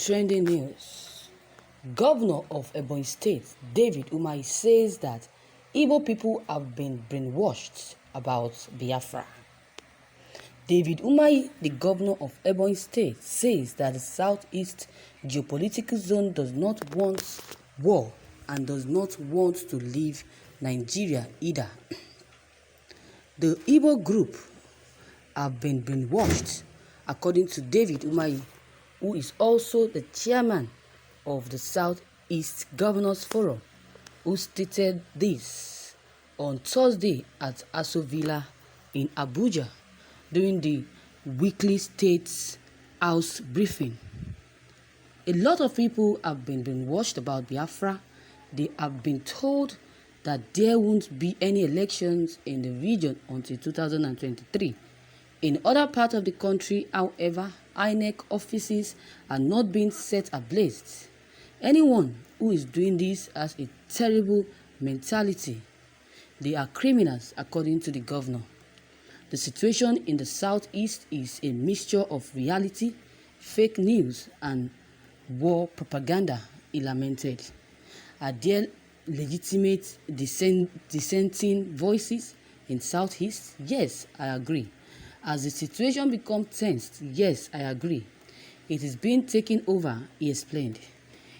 Trending news. Governor of Ebonyi State, David Umahi, says that Igbo people have been brainwashed about Biafra. David Umahi, the governor of Ebonyi State, says that the southeast geopolitical zone does not want war and does not want to leave Nigeria either. The Igbo group have been brainwashed, according to David Umahi, who is also the chairman of the Southeast Governors Forum, who stated this on Thursday at Aso Villa in Abuja during the weekly State House briefing. A lot of people have been brainwashed about Biafra. They have been told that there won't be any elections in the region until 2023. In other parts of the country, however, INEC offices are not being set ablaze. Anyone who is doing this has a terrible mentality. They are criminals, according to the governor. The situation in the southeast is a mixture of reality, fake news, and war propaganda, he lamented. Are there legitimate dissenting voices in southeast? Yes, I agree. As the situation becomes tense, yes, I agree. It is being taken over, he explained.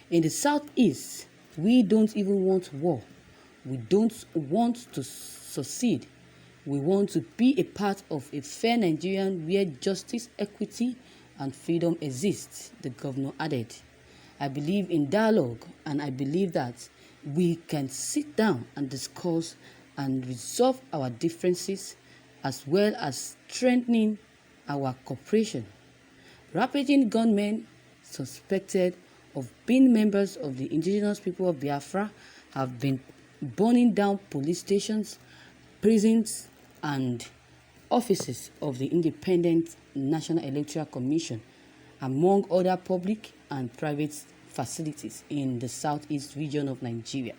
In the southeast, we don't even want war. We don't want to succeed. We want to be a part of a fair Nigerian where justice, equity, and freedom exists, the governor added. I believe in dialogue, and I believe that we can sit down and discuss and resolve our differences, as well as strengthening our cooperation. Rampaging gunmen suspected of being members of the indigenous people of Biafra have been burning down police stations, prisons, and offices of the Independent National Electoral Commission, among other public and private facilities in the southeast region of Nigeria.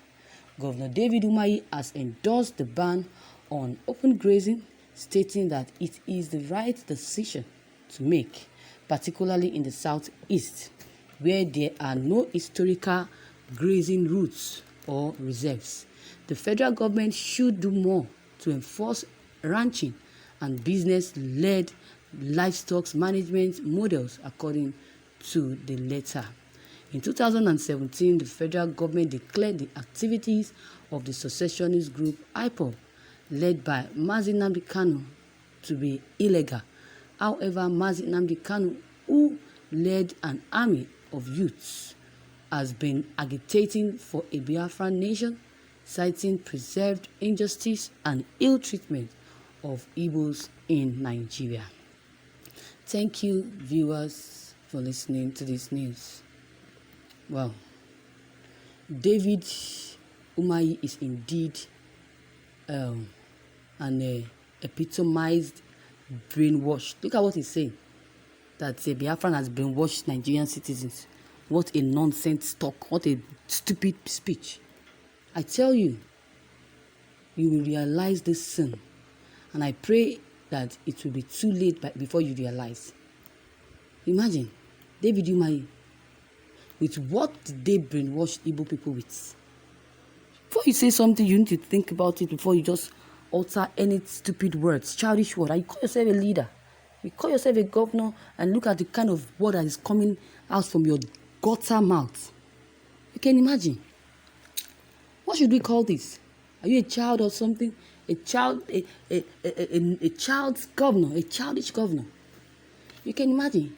Governor David Umahi has endorsed the ban on open grazing, stating that it is the right decision to make, particularly in the southeast, where there are no historical grazing routes or reserves. The federal government should do more to enforce ranching and business-led livestock management models, according to the letter. In 2017, the federal government declared the activities of the secessionist group Ipob, led by Mazi Nnamdi Kanu, to be illegal. However, Mazi Nnamdi Kanu, who led an army of youths, has been agitating for a Biafran nation, citing preserved injustice and ill treatment of Igbos in Nigeria. Thank you, viewers, for listening to this news. Wow. David Umahi is indeed an epitomized brainwash. Look at what he's saying. That Biafran has brainwashed Nigerian citizens. What a nonsense talk. What a stupid speech. I tell you, you will realize this sin. And I pray that it will be too late before you realize. Imagine, David Umahi, with what did they brainwash Igbo people with? Before you say something, you need to think about it before you just utter any stupid words, childish words. You call yourself a leader. You call yourself a governor, and look at the kind of word that is coming out from your gutter mouth. You can imagine. What should we call this? Are you a child or something? A child's governor, a childish governor. You can imagine.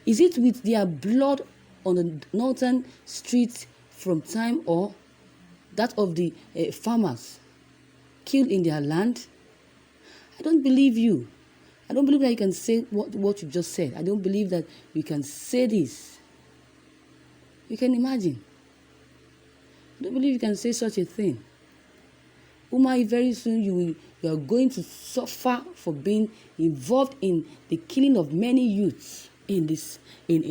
Is it with their blood on the northern streets from time, or that of the farmers killed in their land? I don't believe you. I don't believe that you can say what you just said. I don't believe that you can say this. You can imagine. I don't believe you can say such a thing. Umahi, very soon you are going to suffer for being involved in the killing of many youths in this in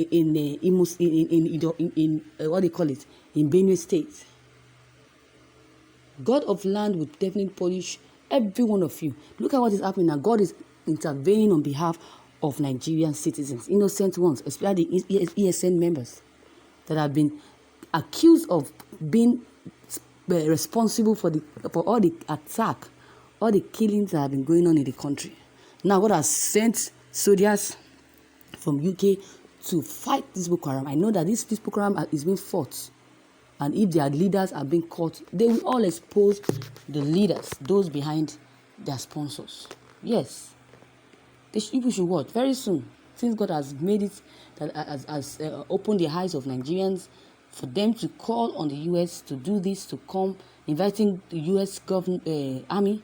what they call it, in Benue State. God of land will definitely punish every one of you. Look at what is happening now. God is intervening on behalf of Nigerian citizens, innocent ones, especially the ESN members that have been accused of being responsible for all the attack, all the killings that have been going on in the country. Now God has sent soldiers from UK to fight this Boko Haram. I know that this Boko Haram is being fought, and if their leaders are being caught, they will all expose the leaders, those behind their sponsors. Yes, people should watch very soon, since God has made it, that has opened the eyes of Nigerians, for them to call on the US to do this, to come, inviting the US army.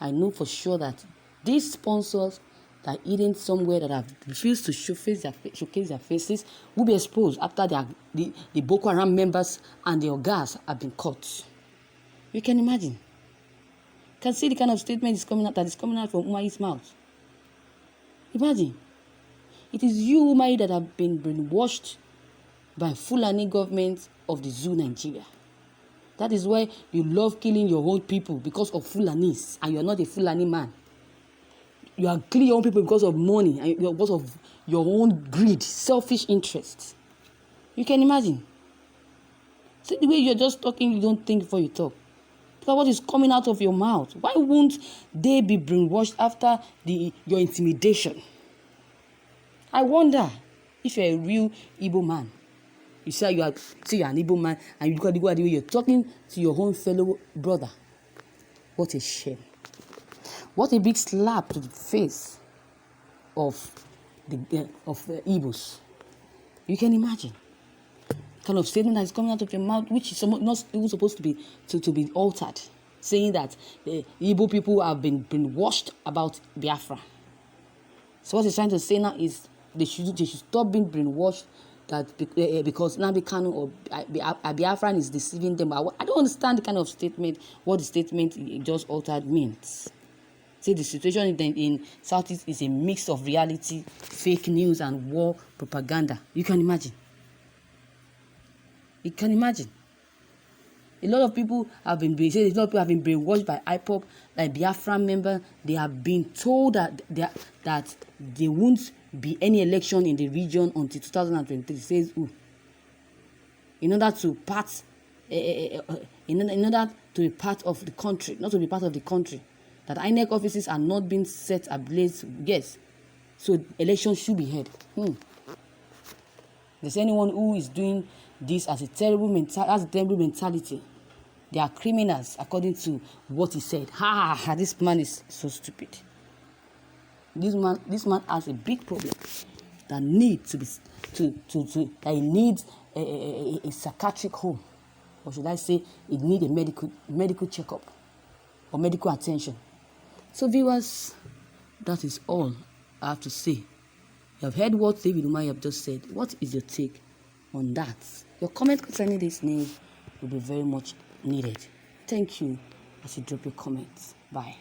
I know for sure that these sponsors that are hidden somewhere, that have refused to showcase their faces, will be exposed after the Boko Haram members and their guards have been caught. You can imagine. You can see the kind of statement that is coming out from Umahi's mouth. Imagine. It is you, Umahi, that have been brainwashed by Fulani government of the zoo Nigeria. That is why you love killing your own people, because of Fulanis, and you are not a Fulani man. You are killing your own people because of money and because of your own greed, selfish interests. You can imagine. See the way you're just talking, you don't think before you talk. Because what is coming out of your mouth? Why won't they be brainwashed after your intimidation? I wonder if you're a real Igbo man. You say you're an Igbo man, and you look at the way you're talking to your own fellow brother. What a shame. What a big slap to the face of the Igbos. You can imagine the kind of statement that is coming out of your mouth, which is not even supposed to be altered, saying that the Igbo people have been brainwashed about Biafra. So what he's trying to say now is they should stop being brainwashed, that because Nnamdi Kanu or Biafran is deceiving them. I don't understand the kind of statement, what the statement just altered means. See, the situation in Southeast is a mix of reality, fake news, and war propaganda. You can imagine. You can imagine. A lot of people have been brainwashed by Ipob, like Biafran member. They have been told that there won't be any election in the region until 2023. Says who? In order to be part of the country, not to be part of the country, that INEC offices are not being set ablaze. Yes, so elections should be held. There's anyone who is doing this as a terrible mentality. They are criminals, according to what he said. This man is so stupid. This man has a big problem that needs that he needs a psychiatric home, or should I say, it needs a medical checkup or medical attention. So viewers, that is all I have to say. You have heard what David Umahi have just said. What is your take on that? Your comment concerning this news will be very much needed. Thank you as you drop your comments. Bye.